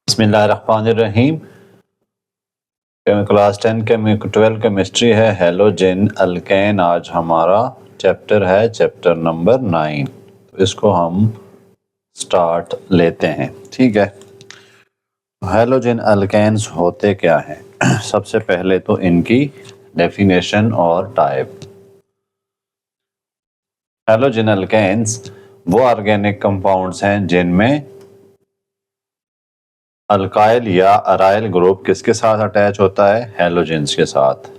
बिस्मिल्लाहिर्रहमानिर्रहीम। Class 10 12 chemistry है halogen alkane. आज हमारा चैप्टर है चैप्टर नंबर 9। तो इसको हम स्टार्ट लेते हैं। ठीक है, हेलोजन अल्केन्स होते क्या हैं? सबसे पहले तो इनकी डेफिनेशन और टाइप। हेलोजन अल्केन्स वो ऑर्गेनिक कंपाउंड्स हैं जिनमें अल्काइल या अराइल ग्रुप किसके साथ अटैच होता है? हेलोजेंस के साथ।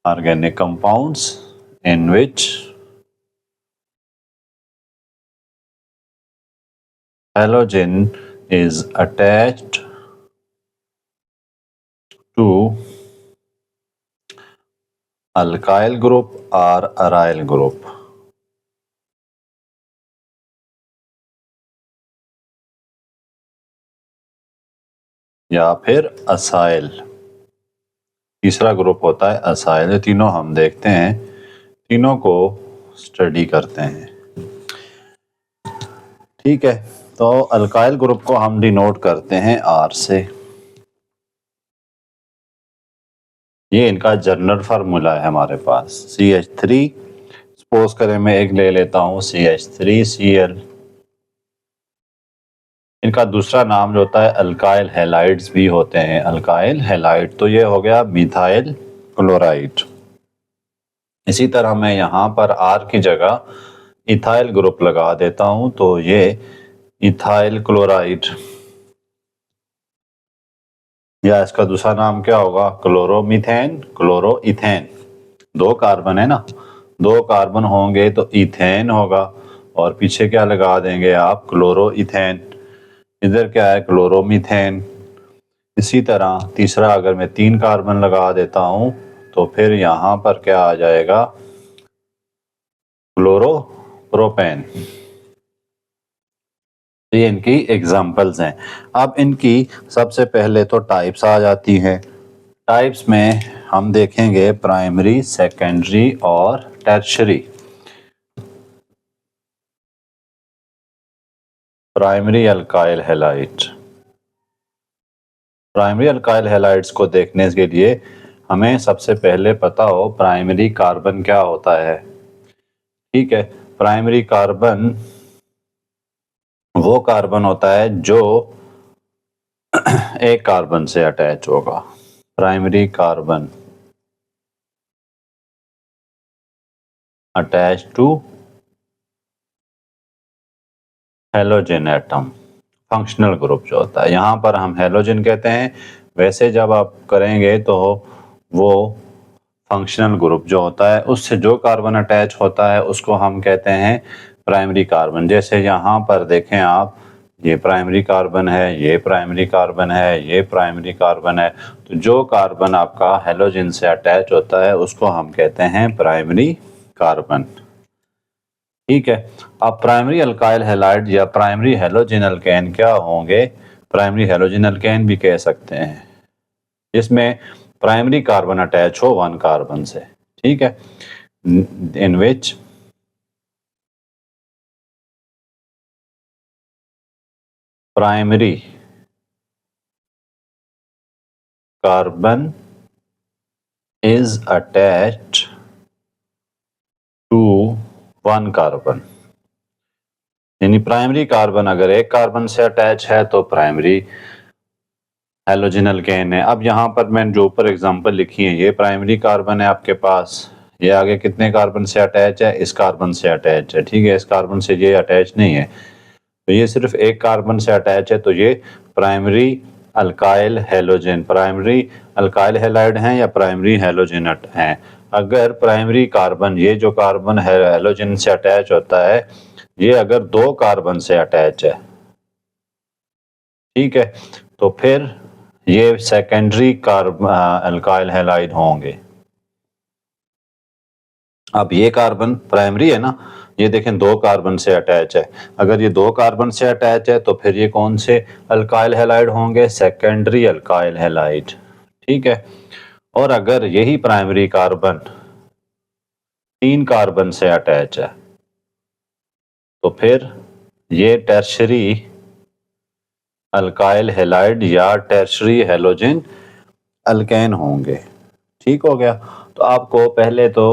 Organic compounds in which halogen is attached to alkyl group or aryl group। या फिर असाइल। तीसरा ग्रुप होता है असाइल। ये तीनों हम देखते हैं, तीनों को स्टडी करते हैं। ठीक है, तो अल्काइल ग्रुप को हम डिनोट करते हैं आर से। ये इनका जनरल फार्मूला है हमारे पास CH3। सपोज करें मैं एक ले लेता हूँ CH3Cl। इनका दूसरा नाम जो होता है अल्काइल हैलाइड्स भी होते हैं। अल्काइल हैलाइड, तो ये हो गया मिथाइल क्लोराइड। इसी तरह मैं यहाँ पर R की जगह इथाइल ग्रुप लगा देता हूँ, तो ये इथाइल क्लोराइड, या इसका दूसरा नाम क्या होगा? Chloromethane, chloroethane. दो कार्बन है ना, दो कार्बन होंगे तो इथेन होगा, और पीछे क्या लगा देंगे आप? क्लोरोइथेन। इधर क्या है? क्लोरोमीथेन। इसी तरह तीसरा अगर मैं 3 कार्बन लगा देता हूं तो फिर यहां पर क्या आ जाएगा? क्लोरोप्रोपेन। ये इनकी एग्जांपल्स हैं। अब इनकी सबसे पहले तो टाइप्स आ जाती हैं। टाइप्स में हम देखेंगे प्राइमरी, सेकेंडरी और tertiary. Primary alkyl halide. Primary alkyl halides को देखने के लिए हमें सबसे पहले पता हो प्राइमरी कार्बन क्या होता है। ठीक है, प्राइमरी कार्बन वो कार्बन होता है जो एक कार्बन से अटैच होगा। Primary carbon attach to halogen atom. Functional group जो होता है, यहाँ पर हम हेलोजन कहते हैं। वैसे जब आप करेंगे तो वो फंक्शनल ग्रुप जो होता है उससे जो कार्बन अटैच होता है उसको हम कहते हैं प्राइमरी कार्बन। जैसे यहाँ पर देखें आप, ये प्राइमरी कार्बन है, ये प्राइमरी कार्बन है, ये प्राइमरी कार्बन है। तो जो कार्बन आपका हेलोजन से अटैच होता है उसको हम कहते हैं प्राइमरी कार्बन। ठीक है, अब प्राइमरी अल्काइल हैलाइड या प्राइमरी हेलोजन अल्केन क्या होंगे? प्राइमरी हेलोजन अल्केन भी कह सकते हैं, जिसमें प्राइमरी कार्बन अटैच हो 1 कार्बन से। ठीक है, in which primary carbon is attached to 1 carbon. यानी प्राइमरी कार्बन अगर एक कार्बन से अटैच है तो प्राइमरी हेलोजन अल्केन है। अब यहाँ पर मैंने जो ऊपर एग्जांपल लिखी है, ये प्राइमरी कार्बन है आपके पास। ये आगे कितने कार्बन से अटैच है? इस कार्बन से अटैच है। ठीक है, इस कार्बन से ये अटैच नहीं है, तो ये सिर्फ एक कार्बन से अटैच है, तो ये primary alkyl halogen, primary alkyl halide हैं या प्राइमरी हैलोजन हैं। अगर प्राइमरी कार्बन, ये जो कार्बन हैलोजन से अटैच होता है, ये अगर 2 कार्बन से अटैच है, ठीक है, तो फिर ये सेकेंडरी कार्बन अल्काइल हैलाइड होंगे। अब ये कार्बन प्राइमरी है ना, ये देखें 2 कार्बन से अटैच है। अगर ये 2 कार्बन से अटैच है तो फिर ये कौन से अल्काइल हैलाइड होंगे? Secondary alkyl halide. ठीक है, और अगर यही प्राइमरी कार्बन 3 कार्बन से अटैच है तो फिर ये टर्शियरी अल्काइल हैलाइड या टर्शियरी हैलोजन अल्केन होंगे। ठीक हो गया। तो आपको पहले तो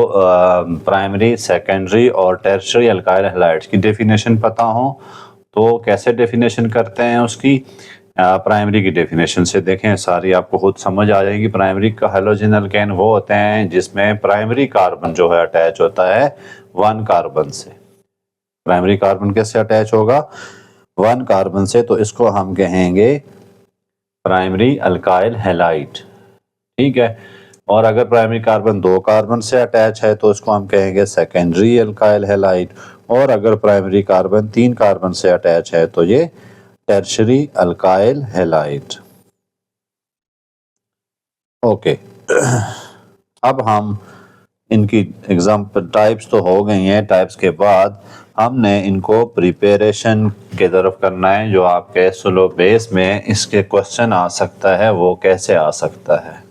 प्राइमरी, सेकेंडरी और टर्शियरी अल्काइल हैलाइड्स की डेफिनेशन पता हो तो कैसे डेफिनेशन करते हैं उसकी। प्राइमरी की डेफिनेशन से देखें, सारी आपको खुद समझ आ जाएगी। प्राइमरी का हैलोजन अल्केन वो होते हैं जिसमें प्राइमरी कार्बन जो है अटैच होता है 1 कार्बन से। प्राइमरी कार्बन कैसे अटैच होगा? 1 कार्बन से, तो इसको हम कहेंगे प्राइमरी अल्काइल हैलाइड। ठीक है। और अगर प्राइमरी कार्बन 2 कार्बन से अटैच है तो इसको हम कहेंगे सेकेंडरी अल्काइल हैलाइड। और अगर प्राइमरी कार्बन 3 कार्बन से अटैच है तो ये टर्शियरी अल्काइल हैलाइड। ओके। अब हम इनकी एग्जाम्पल टाइप्स तो हो गई हैं, टाइप्स के बाद हमने इनको प्रिपरेशन के तरफ करना है। जो आपके स्लो बेस में इसके क्वेश्चन आ सकता है वो कैसे आ सकता है।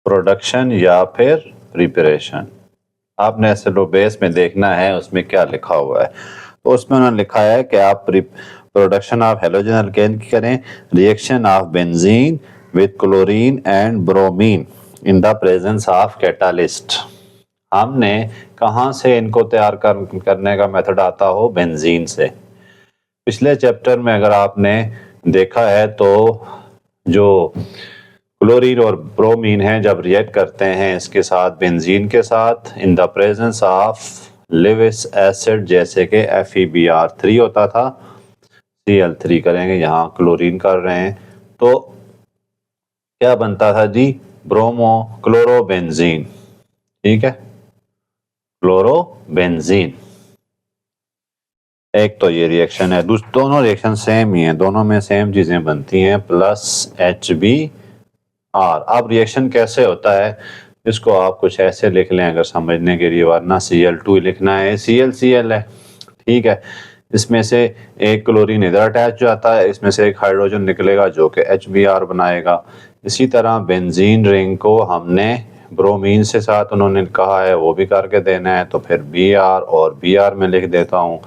प्रोडक्शन या फिर प्रिपरेशन, आपने स्लो बेस में देखना है उसमें क्या लिखा हुआ है। तो उसमें उन्होंने लिखा है कि आप प्रोडक्शन ऑफ हेलोजन अल्केन की करें, reaction of benzene with chlorine and bromine in the presence of catalyst. हमने कहाँ से इनको तैयार करने का मेथड आता हो? बेंजीन से। पिछले चैप्टर में अगर आपने देखा है तो जो क्लोरीन और ब्रोमीन है जब रिएक्ट करते हैं इसके साथ बेंजीन के साथ in the presence of Lewis acid, जैसे कि FeBr3 होता था, Cl3 करेंगे, यहाँ क्लोरीन कर रहे हैं तो क्या बनता था जी? Bromo chlorobenzene. ठीक है, क्लोरोबेंजीन। एक तो ये रिएक्शन है, दोनों रिएक्शन सेम ही है, दोनों में सेम चीजें बनती हैं, प्लस HBr। अब रिएक्शन कैसे होता है इसको आप कुछ ऐसे लिख लें अगर समझने के लिए, वरना Cl2 लिखना है, ClCl है। ठीक है, इसमें से एक क्लोरीन इधर अटैच जाता है, इसमें से एक हाइड्रोजन निकलेगा जो कि HBr बनाएगा। इसी तरह बेंजीन रिंग को हमने ब्रोमीन से साथ उन्होंने कहा है वो भी करके देना है, तो फिर Br और Br में लिख देता हूँ।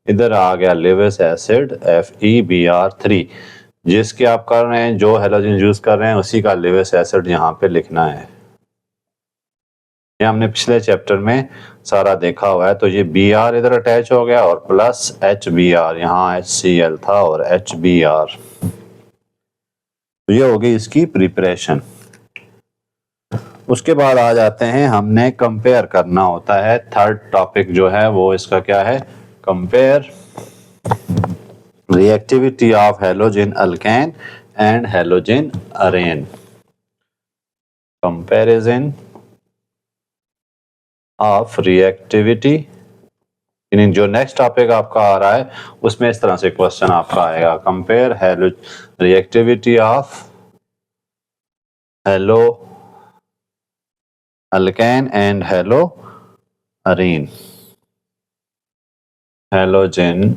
इधर आ गया लेविस एसिड FeBr3, जिसके आप कर रहे हैं, जो हैलोजन यूज कर रहे हैं उसी का लेविस एसिड यहाँ पे लिखना है। ये हमने पिछले चैप्टर में सारा देखा हुआ है। तो ये Br इधर अटैच हो गया और प्लस HBr, यहाँ HCl था और HBr। तो ये हो गई इसकी प्रिपरेशन। उसके बाद आ जाते हैं, हमने कंपेयर करना होता है। थर्ड टॉपिक जो है वो इसका क्या है? Compare reactivity of halogen alkane and halogen arene। comparison of reactivity, यानी जो नेक्स्ट टॉपिक आपका आ रहा है उसमें इस तरह से क्वेश्चन आपका आएगा, compare reactivity of hello alkane and hello Areen. Halogen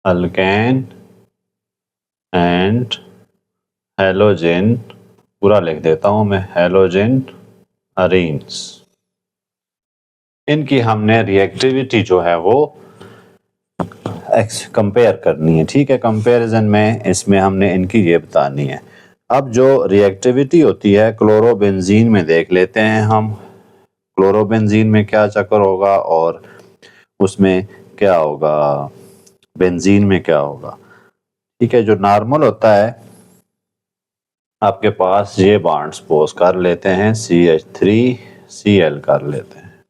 alkane and halogen, पूरा लिख देता हूं मैं, हेलोजन अरीन्स। इनकी हमने रिएक्टिविटी जो है वो कंपेयर करनी है। ठीक है, कंपैरिजन में इसमें हमने इनकी ये बतानी है। अब जो रिएक्टिविटी होती है क्लोरोबेंजीन में देख लेते हैं हम, क्लोरोबेंजीन में क्या चक्कर होगा और उसमें क्या होगा, बेंजीन में क्या होगा। ठीक है, जो नॉर्मल होता है आपके पास ये बॉन्ड सपोज कर लेते हैं CH3Cl कर लेते हैं,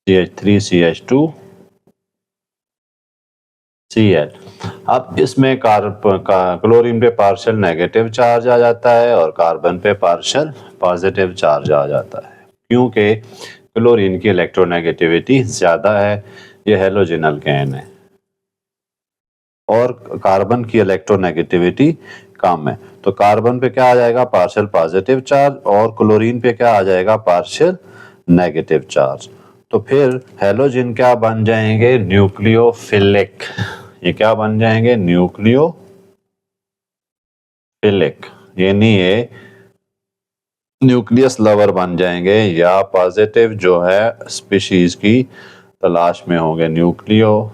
CH3CH2Cl। अब इसमें क्लोरीन पे पार्शियल नेगेटिव चार्ज आ जाता है और कार्बन पे पार्शियल पॉजिटिव चार्ज आ जाता है, क्योंकि क्लोरीन की इलेक्ट्रोनेगेटिविटी ज्यादा है, ये हैलोजन अल्केन है, और कार्बन की इलेक्ट्रोनेगेटिविटी कम है। तो कार्बन पे क्या आ जाएगा? पार्शियल पॉजिटिव चार्ज, और क्लोरीन पे क्या आ जाएगा? Partial negative charge. तो फिर हैलोजन क्या बन जाएंगे? न्यूक्लियोफिलिक। ये क्या बन जाएंगे? न्यूक्लियोफिलिक, यानी ये न्यूक्लियस लवर बन जाएंगे या पॉजिटिव जो है स्पीशीज की तलाश में होंगे, न्यूक्लियन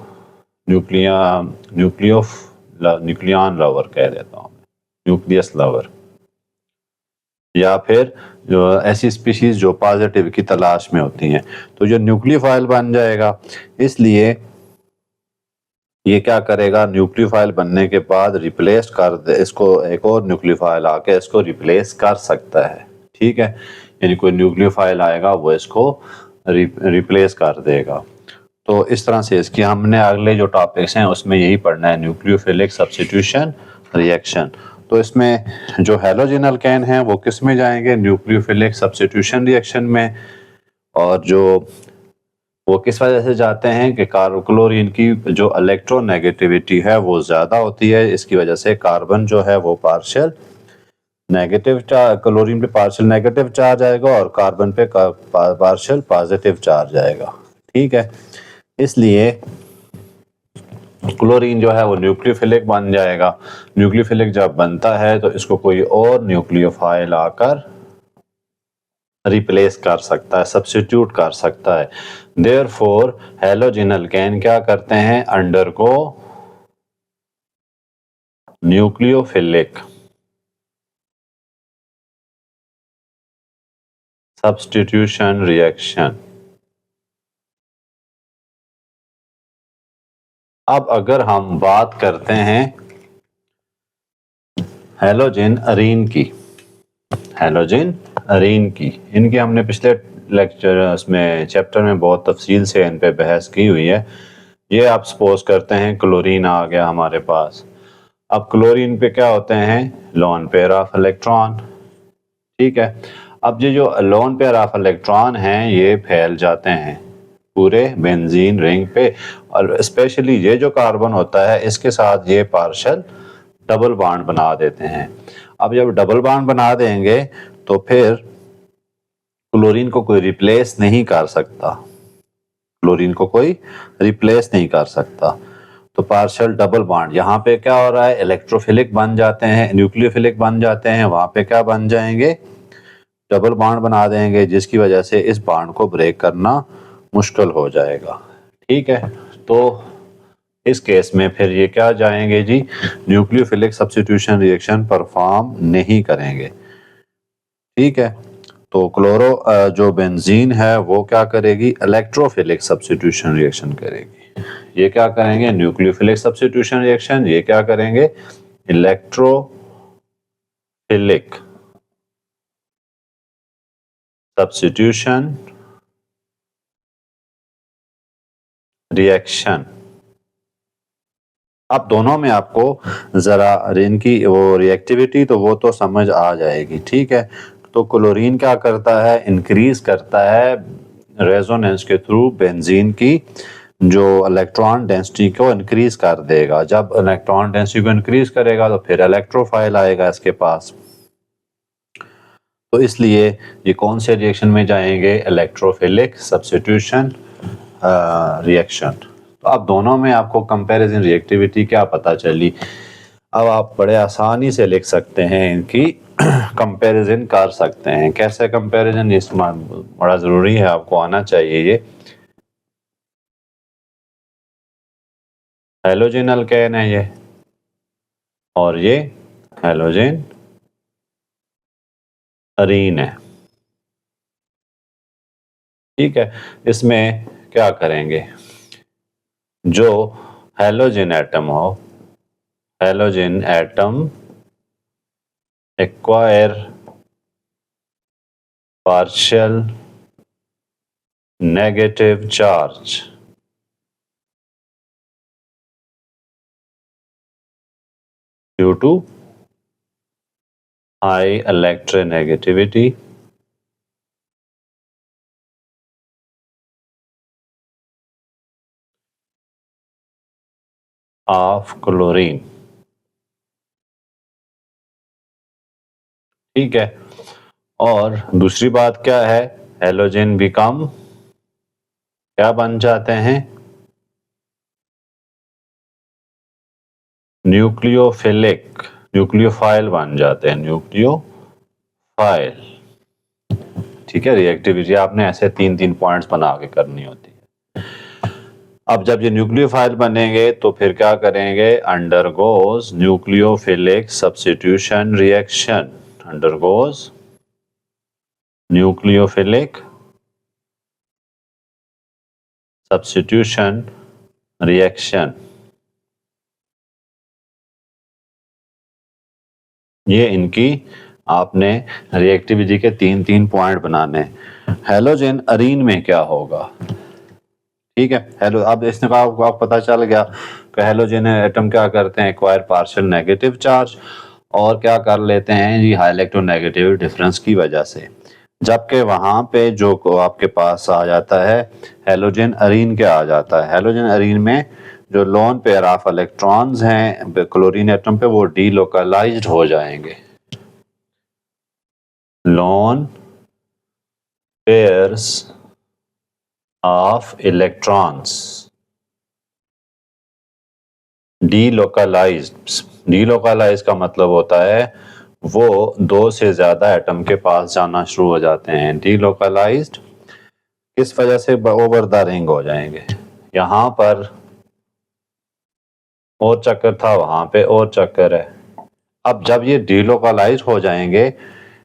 लवर कह देता हूँ, न्यूक्लियस लवर, या फिर जो ऐसी स्पीशीज जो पॉजिटिव की तलाश में होती हैं, तो जो न्यूक्लियोफाइल बन जाएगा। इसलिए ये क्या करेगा, न्यूक्लियोफाइल बनने के बाद रिप्लेस कर दे इसको, एक और न्यूक्लियोफाइल आके इसको रिप्लेस कर सकता है। ठीक है, यानी कोई न्यूक्लियोफाइल आएगा वो इसको रिप्लेस कर देगा। तो इस तरह से इसकी हमने अगले जो टॉपिक्स हैं उसमें यही पढ़ना है, न्यूक्लियोफिलिक सब्स्टिट्यूशन रिएक्शन। तो इसमें जो हैलोजन अल्केन हैं वो किस में जाएंगे, न्यूक्लियोफिलिक सब्स्टिट्यूशन रिएक्शन में। और जो वो किस वजह से जाते हैं कि क्लोरीन की जो इलेक्ट्रोनेगेटिविटी है वो ज़्यादा होती है, इसकी वजह से कार्बन जो है वो पार्शियल नेगेटिव चार्ज, क्लोरीन पे पार्शियल नेगेटिव चार्ज आएगा और कार्बन पे पार्शियल पॉजिटिव चार्ज आएगा। ठीक है, इसलिए क्लोरीन जो है वो न्यूक्लियोफिलिक बन जाएगा। न्यूक्लियोफिलिक जब बनता है तो इसको कोई और न्यूक्लियोफाइल आकर रिप्लेस कर सकता है, सब्स्टिट्यूट कर सकता है। देयरफॉर हैलोजन अल्केन क्या करते हैं, अंडरगो न्यूक्लियोफिलिक सब्स्टिट्यूशन रिएक्शन। अब अगर हम बात करते हैं हैलोजन अरीन की, हैलोजन अरीन की, इनकी हमने पिछले लेक्चर उसमें चैप्टर में बहुत तफसील से इन पे बहस की हुई है। ये आप सपोज करते हैं क्लोरीन आ गया हमारे पास। अब क्लोरीन पे क्या होते हैं, लोन पेयर ऑफ इलेक्ट्रॉन। ठीक है, अब ये जो लोन पेयर ऑफ इलेक्ट्रॉन हैं ये फैल जाते हैं पूरे बेंजीन रिंग पे, और स्पेशली ये जो कार्बन होता है इसके साथ ये पार्शियल डबल बॉन्ड बना देते हैं। अब जब डबल बॉन्ड बना देंगे तो फिर क्लोरीन को कोई रिप्लेस नहीं कर सकता, क्लोरीन को कोई रिप्लेस नहीं कर सकता। तो पार्शियल डबल बॉन्ड यहाँ पे क्या हो रहा है, इलेक्ट्रोफिलिक बन जाते हैं, न्यूक्लियोफिलिक बन जाते हैं, वहां पे क्या बन जाएंगे, डबल बॉन्ड बना देंगे, जिसकी वजह से इस बॉन्ड को ब्रेक करना मुश्किल हो जाएगा। ठीक है, तो इस केस में फिर ये क्या जाएंगे जी, न्यूक्लियोफिलिक सब्स्टिट्यूशन रिएक्शन परफॉर्म नहीं करेंगे। ठीक है, तो क्लोरो जो बेंजीन है वो क्या करेगी, इलेक्ट्रोफिलिक सब्स्टिट्यूशन रिएक्शन करेगी। ये क्या करेंगे, न्यूक्लियोफिलिक सब्स्टिट्यूशन रिएक्शन, ये क्या करेंगे, इलेक्ट्रोफिलिक सब्स्टिट्यूशन रिएक्शन। अब दोनों में आपको जरा इनकी वो रिएक्टिविटी तो वो तो समझ आ जाएगी। ठीक है, तो क्लोरीन क्या करता है, इंक्रीज करता है रेजोनेंस के थ्रू बेंजीन की जो इलेक्ट्रॉन डेंसिटी को इंक्रीज कर देगा। जब इलेक्ट्रॉन डेंसिटी को इंक्रीज करेगा तो फिर इलेक्ट्रोफाइल आएगा इसके पास, तो इसलिए ये कौन से रिएक्शन में जाएंगे, इलेक्ट्रोफिलिक सब्स्टिट्यूशन रिएक्शन। तो अब दोनों में आपको कंपैरिजन रिएक्टिविटी क्या पता चली। अब आप बड़े आसानी से लिख सकते हैं, इनकी कंपैरिजन कर सकते हैं। कैसे कंपैरिजन, इस बड़ा जरूरी है, आपको आना चाहिए। ये हैलोजन अल्केन है ये, और ये हैलोजन अरीन है। ठीक है, इसमें क्या करेंगे, जो हैलोजन एटम हो, halogen atom acquire partial negative charge due to high electronegativity of chlorine. ठीक है, और दूसरी बात क्या है, हैलोजन बिकम क्या बन जाते हैं, न्यूक्लियोफिलिक, न्यूक्लियोफाइल बन जाते हैं, न्यूक्लियोफाइल। ठीक है, रिएक्टिविटी आपने ऐसे 3-3 पॉइंट्स बना के करनी होती है। अब जब ये न्यूक्लियोफाइल बनेंगे तो फिर क्या करेंगे, undergoes nucleophilic substitution reaction, undergoes nucleophilic substitution reaction. ये इनकी आपने रिएक्टिविटी के 3-3 पॉइंट बनाने। हेलोजन अरीन में क्या होगा, ठीक है, हेलो, अब इसने कहा आपको पता चल गया कि हेलोजन एटम क्या करते हैं, एक्वायर पार्शियल नेगेटिव चार्ज और क्या कर लेते हैं जी, हाई इलेक्ट्रोनेगेटिव डिफरेंस की वजह से। जबकि वहां पे जो आपके पास आ जाता है हेलोजन अरीन क्या आ जाता है, हेलोजन अरीन में जो लोन पेयर ऑफ इलेक्ट्रॉन्स हैं क्लोरीन एटम पे वो डीलोकलाइज्ड हो जाएंगे। Lone pairs of electrons delocalise का मतलब होता है वो 2 से ज्यादा एटम के पास जाना शुरू हो जाते हैं। डीलोकलाइज्ड किस वजह से, ओवर द रिंग हो जाएंगे। यहां पर और चक्कर था, वहां पे और चक्कर है। अब जब ये डीलोकलाइज हो जाएंगे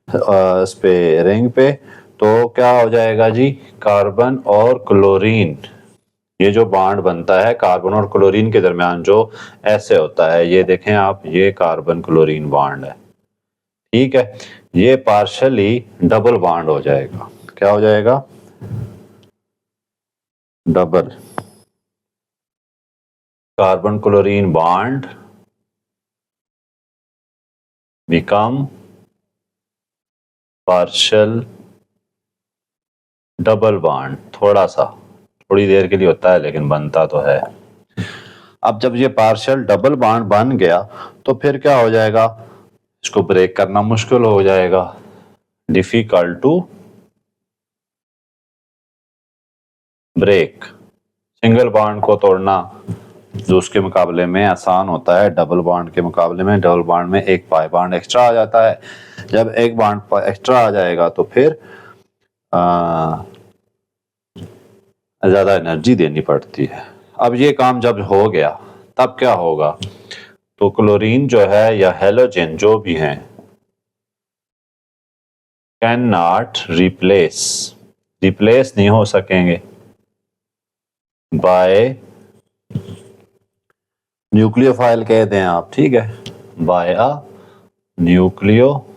इस पे रिंग पे तो क्या हो जाएगा जी, कार्बन और क्लोरीन, ये जो बॉन्ड बनता है कार्बन और क्लोरीन के दरमियान जो ऐसे होता है, ये देखें आप, ये कार्बन क्लोरीन बॉन्ड है, ठीक है, ये पार्शियली डबल बॉन्ड हो जाएगा। क्या हो जाएगा, double carbon chlorine bond become partial double bond. थोड़ी देर के लिए होता है लेकिन बनता तो है। अब जब ये पार्शियल डबल बॉन्ड बन गया तो फिर क्या हो जाएगा, इसको ब्रेक करना मुश्किल हो जाएगा, difficult to break. Single bond को तोड़ना जो उसके मुकाबले में आसान होता है, डबल बॉन्ड के मुकाबले में। डबल बॉन्ड में एक पाई बॉन्ड एक्स्ट्रा आ जाता है, जब एक बॉन्ड एक्स्ट्रा आ जाएगा तो फिर ज्यादा एनर्जी देनी पड़ती है। अब ये काम जब हो गया तब क्या होगा, तो क्लोरीन जो है या हेलोजन जो भी हैं कैन नॉट रिप्लेस नहीं हो सकेंगे बाय न्यूक्लियोफाइल कह दें आप, ठीक है, बाय अ न्यूक्लियोफाइल।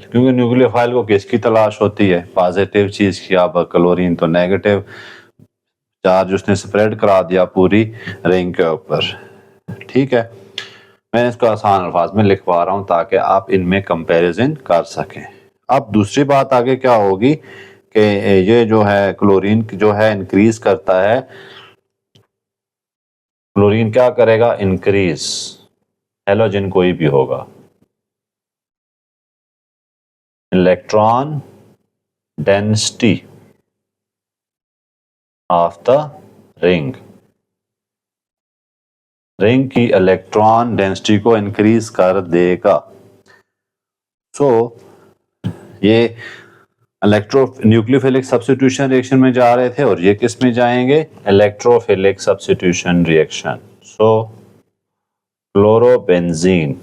क्योंकि न्यूक्लियोफाइल को किसकी तलाश होती है, पॉजिटिव चीज की। अब क्लोरीन तो नेगेटिव चार्ज उसने स्प्रेड करा दिया पूरी रिंग के ऊपर, ठीक है। मैं इसको आसान अल्फाज में लिखवा रहा हूं ताकि आप इनमें कंपैरिजन कर सकें। अब दूसरी बात आगे क्या होगी कि ये जो है क्लोरीन जो है इंक्रीज करता है, क्लोरीन क्या करेगा, इंक्रीज, हेलोजन कोई भी होगा, electron density of the ring की इलेक्ट्रॉन डेंसिटी को इंक्रीज कर देगा। सो ये न्यूक्लियोफिलिक सब्स्टिट्यूशन रिएक्शन में जा रहे थे और ये किस में जाएंगे, electrophilic substitution reaction. So chlorobenzene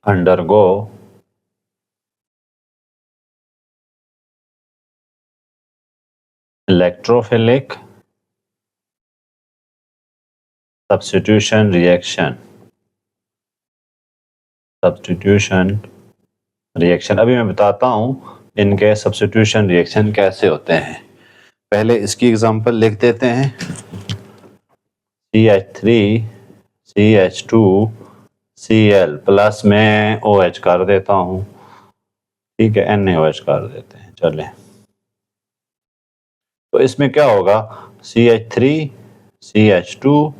undergo electrophilic substitution reaction. अभी मैं बताता हूं इनके सब्स्टिट्यूशन रिएक्शन कैसे होते हैं। पहले इसकी एग्जांपल लिख देते हैं, CH3 CH2 Cl प्लस में OH कर देता हूं, ठीक है, NaOH कर देते हैं। चलें, तो इसमें क्या होगा, CH3 CH2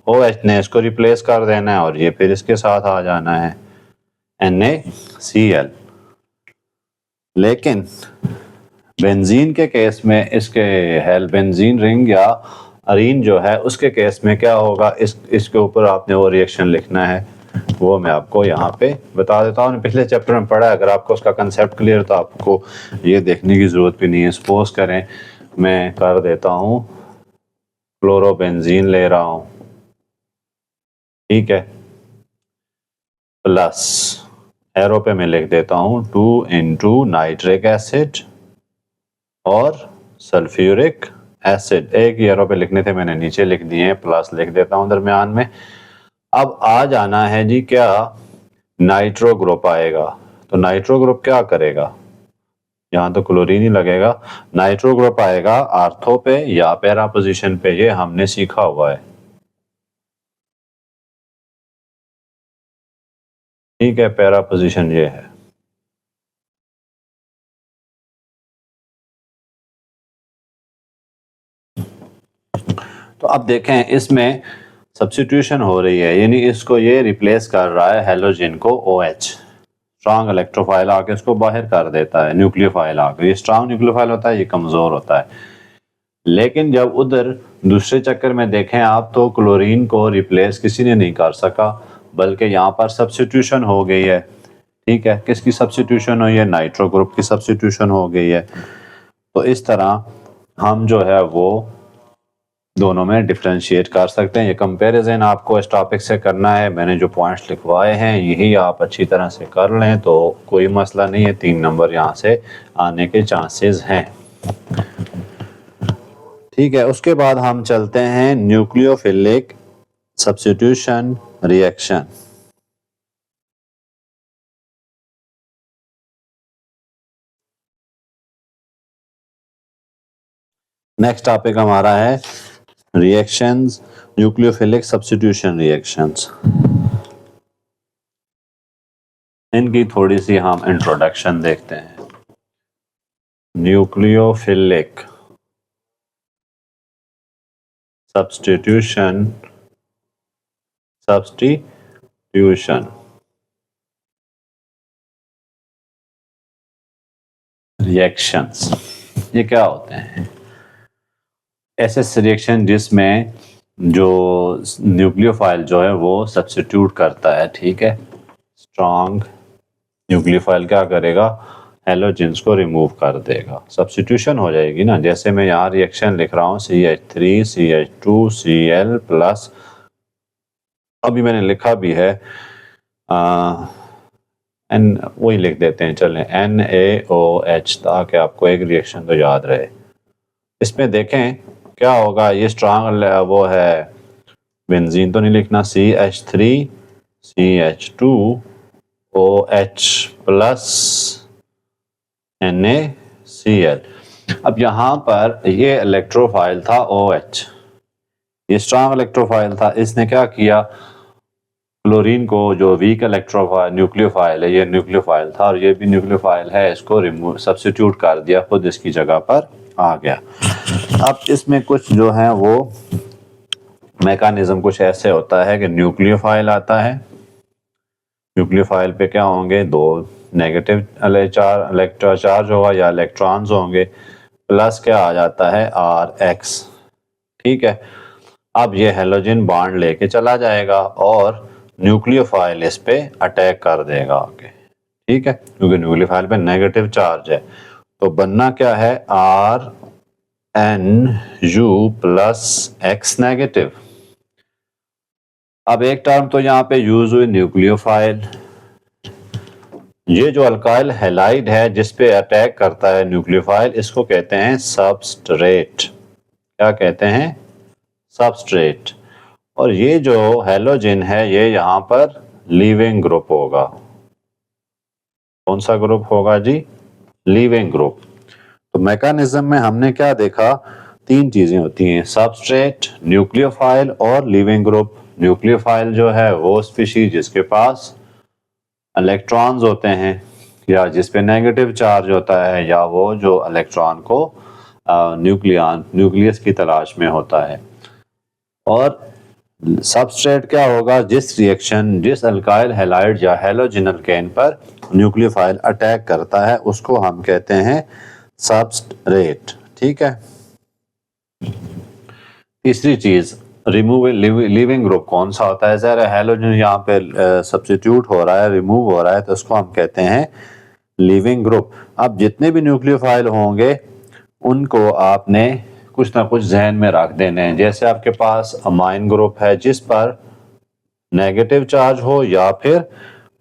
OH ने इसको रिप्लेस कर देना है और ये फिर इसके साथ आ जाना है NaCl। लेकिन बेंजीन के केस में इसके बेंजीन रिंग या अरीन जो है उसके केस में क्या होगा, इसके ऊपर आपने वो रिएक्शन लिखना है, वो मैं आपको यहाँ पे बता देता हूँ। पिछले चैप्टर में पढ़ा है, अगर आपको उसका कंसेप्ट क्लियर तो आपको ये देखने की ज़रूरत भी नहीं है। सपोज करें मैं कर देता हूँ क्लोरोबेंजीन ले रहा हूँ, ठीक है, प्लस एरो पे मैं लिख देता हूँ 2 इंटू नाइट्रिक एसिड और सल्फ्यूरिक एसिड। एक ही एरो पे लिखने थे, मैंने नीचे लिख दिए हैं, प्लस लिख देता हूँ दरमियान में। अब आ जाना है जी क्या, नाइट्रो ग्रुप आएगा। तो नाइट्रो ग्रुप क्या करेगा, यहाँ तो क्लोरीन ही लगेगा। नाइट्रो ग्रुप आएगा आर्थो पे या पैरा पोजीशन पे, ये हमने सीखा हुआ है, ठीक है। पैरा पोजीशन ये है। तो अब देखें इसमें सब्स्टिट्यूशन हो रही है, यानी इसको ये रिप्लेस कर रहा है हेलोजन को OH। स्ट्रॉन्ग इलेक्ट्रोफाइल आके इसको बाहर कर देता है, न्यूक्लियोफाइल आके। ये स्ट्रॉन्ग न्यूक्लियोफाइल होता है, ये कमजोर होता है। लेकिन जब उधर दूसरे चक्कर में देखें आप, तो क्लोरीन को रिप्लेस किसी ने नहीं कर सका, बल्कि यहाँ पर सब्स्टिट्यूशन हो गई है, ठीक है। किसकी सब्स्टिट्यूशन हुई है, नाइट्रो ग्रुप की सब्स्टिट्यूशन हो गई है। तो इस तरह हम जो है वो दोनों में डिफ्रेंशिएट कर सकते हैं। ये कंपैरिजन आपको इस टॉपिक से करना है, मैंने जो पॉइंट्स लिखवाए हैं यही आप अच्छी तरह से कर लें तो कोई मसला नहीं है। 3 नंबर यहाँ से आने के चांसेस हैं, ठीक है। उसके बाद हम चलते हैं nucleophilic substitution reaction. Next topic हमारा है रिएक्शंस, न्यूक्लियोफिलिक सब्स्टिट्यूशन रिएक्शंस। इनकी थोड़ी सी हम इंट्रोडक्शन देखते हैं। न्यूक्लियोफिलिक सब्स्टिट्यूशन रिएक्शंस, ये क्या होते हैं? ऐसे रिएक्शन जिसमें जो न्यूक्लियोफाइल जो है वो सब्स्टिट्यूट करता है, ठीक है। स्ट्रॉन्ग न्यूक्लियोफाइल क्या करेगा, हेलोजेंस को रिमूव कर देगा, सब्स्टिट्यूशन हो जाएगी ना। जैसे मैं यहाँ रिएक्शन लिख रहा हूँ CH3 CH2 Cl प्लस, अभी मैंने लिखा भी है एन, वही लिख देते हैं चलें, NaOH, ताकि आपको एक रिएक्शन तो याद रहे। इसमें देखें क्या होगा, ये स्ट्रॉन्ग वो है, बेंजीन तो नहीं लिखना, CH3 CH2 OH plus NaCl। अब यहाँ पर ये इलेक्ट्रोफाइल था OH, ये स्ट्रॉन्ग इलेक्ट्रोफाइल था। इसने क्या किया, क्लोरीन को, जो वीक इलेक्ट्रोफाइल न्यूक्लियोफाइल है, ये न्यूक्लियोफाइल था और ये भी न्यूक्लियोफाइल है, इसको रिमूव सब्स्टिट्यूट कर दिया, खुद इसकी जगह पर आ गया। अब इसमें कुछ जो है वो मैकेनिज्म कुछ ऐसे होता है कि न्यूक्लियोफाइल आता है, न्यूक्लियोफाइल पे क्या होंगे, 2 नेगेटिव चार्ज होगा या इलेक्ट्रॉन्स होंगे, प्लस क्या आ जाता है RX, ठीक है। अब ये हेलोजन बॉन्ड लेके चला जाएगा और न्यूक्लियोफाइल इस पे अटैक कर देगा आगे, ठीक है, क्योंकि न्यूक्लियोफाइल पे नेगेटिव चार्ज है। तो बनना क्या है, RNU प्लस X नेगेटिव। अब एक टर्म तो यहाँ पे यूज हुई न्यूक्लियोफाइल, ये जो अल्काइल हैलाइड है जिस पे अटैक करता है न्यूक्लियोफाइल, इसको कहते हैं सबस्ट्रेट। क्या कहते हैं, सबस्ट्रेट। और ये जो हेलोजन है ये यहाँ पर लीविंग ग्रुप होगा। कौन सा ग्रुप होगा जी, लीविंग ग्रुप। तो मैकेनिज्म में हमने क्या देखा, 3 चीजें होती हैं, सबस्ट्रेट, न्यूक्लियोफाइल और लीविंग ग्रुप। न्यूक्लियोफाइल जो है वो स्पीशीज जिसके पास इलेक्ट्रॉन्स होते हैं या जिस पे नेगेटिव चार्ज होता है, या वो जो इलेक्ट्रॉन को न्यूक्लियस की तलाश में होता है। और सबस्ट्रेट क्या होगा, जिस रिएक्शन, जिस अल्काइल हैलाइड या हेलोजन अल्केन पर न्यूक्लियोफाइल अटैक करता है उसको हम कहते हैं सबस्ट्रेट, ठीक है। तीसरी चीज लीविंग ग्रुप कौन सा होता है? सर हेलोजन यहाँ पे सब्स्टिट्यूट हो रहा है, रिमूव हो रहा है, तो उसको हम कहते हैं लीविंग ग्रुप। अब जितने भी न्यूक्लियोफाइल होंगे उनको आपने कुछ ना कुछ जहन में रख देने हैं। जैसे आपके पास अमाइन ग्रुप है जिस पर नेगेटिव चार्ज हो या फिर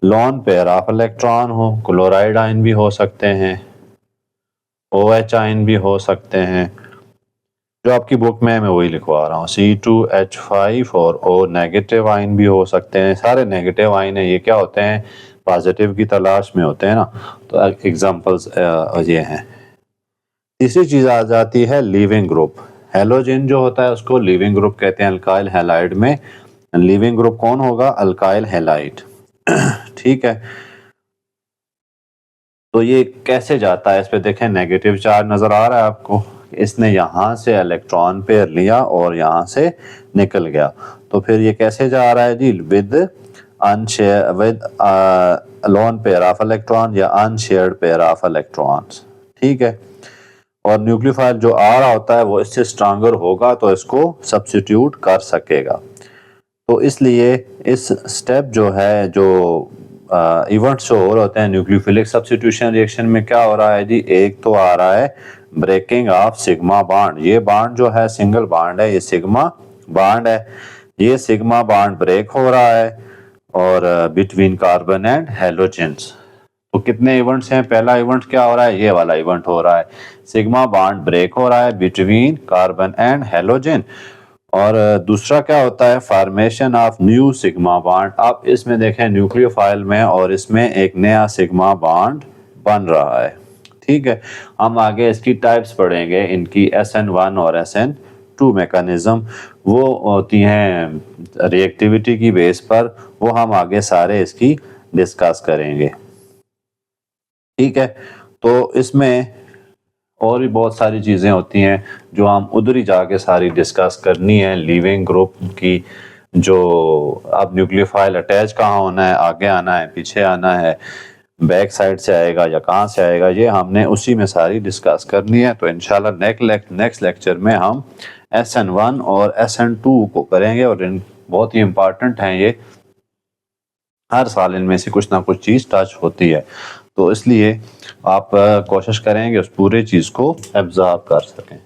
लोन पेयर ऑफ इलेक्ट्रॉन हो, क्लोराइड आयन भी हो सकते हैं, OH आयन भी हो सकते हैं। जो आपकी बुक में मैं वही लिखवा रहा हूँ, C2H5 और O नेगेटिव आयन भी हो सकते हैं। सारे नेगेटिव आयन है, ये क्या होते हैं? पॉजिटिव की तलाश में होते हैं ना। तो एग्जांपल्स ये हैं। तीसरी चीज आ जाती है लीविंग ग्रुप। हेलोजन जो होता है उसको लीविंग ग्रुप कहते हैं अल्काइल हैलाइड में। लीविंग ग्रुप कौन होगा? Alkyl halide. ठीक है, तो ये कैसे जाता है? इस पे देखें, नेगेटिव चार्ज नजर आ रहा है आपको, इसने यहां से इलेक्ट्रॉन पेयर लिया और यहां से निकल गया। तो फिर ये कैसे जा रहा है जी? With lone pair of electron या अनशेयर्ड पेयर ऑफ इलेक्ट्रॉन्स। ठीक है, और न्यूक्लियोफाइल जो आ रहा होता है वो इससे स्ट्रांगर होगा तो इसको सब्स्टिट्यूट कर सकेगा। तो इसलिए इस स्टेप जो है, जो इवेंट्स जो हो रहे होते हैं न्यूक्लियोफिलिक सब्स्टिट्यूशन रिएक्शन में, क्या हो रहा है जी? एक तो आ रहा है ब्रेकिंग ऑफ सिग्मा बॉन्ड। ये बॉन्ड जो है सिंगल बॉन्ड है, ये सिग्मा बॉन्ड है, ये सिग्मा बॉन्ड ब्रेक हो रहा है और बिटवीन कार्बन एंड हेलोजेंस। तो कितने इवेंट्स हैं? पहला इवेंट क्या हो रहा है? ये वाला इवेंट हो रहा है, सिग्मा बॉन्ड ब्रेक हो रहा है बिटवीन कार्बन एंड हेलोजन। और दूसरा क्या होता है? Formation of new sigma bond. आप इसमें देखें न्यूक्लियोफाइल में, और इसमें एक नया सिग्मा बॉन्ड बन रहा है। ठीक है, हम आगे इसकी टाइप्स पढ़ेंगे, इनकी SN1 और SN2 मैकेनिज्म वो होती हैं रिएक्टिविटी की बेस पर, वो हम आगे सारे इसकी डिस्कस करेंगे। ठीक है, तो इसमें और भी बहुत सारी चीज़ें होती हैं जो हम उधर ही जाके सारी डिस्कस करनी है। लीविंग ग्रुप की जो, अब न्यूक्लियोफाइल अटैच कहाँ होना है, आगे आना है, पीछे आना है, बैक साइड से आएगा या कहाँ से आएगा, ये हमने उसी में सारी डिस्कस करनी है। तो इंशाल्लाह नेक्स्ट लेक्चर में हम SN1 और SN2 को करेंगे, और इन बहुत ही इम्पॉर्टेंट हैं ये, हर साल इनमें से कुछ ना कुछ चीज़ टच होती है। तो इसलिए आप कोशिश करेंगे उस पूरे चीज़ को एब्जॉर्ब कर सकें।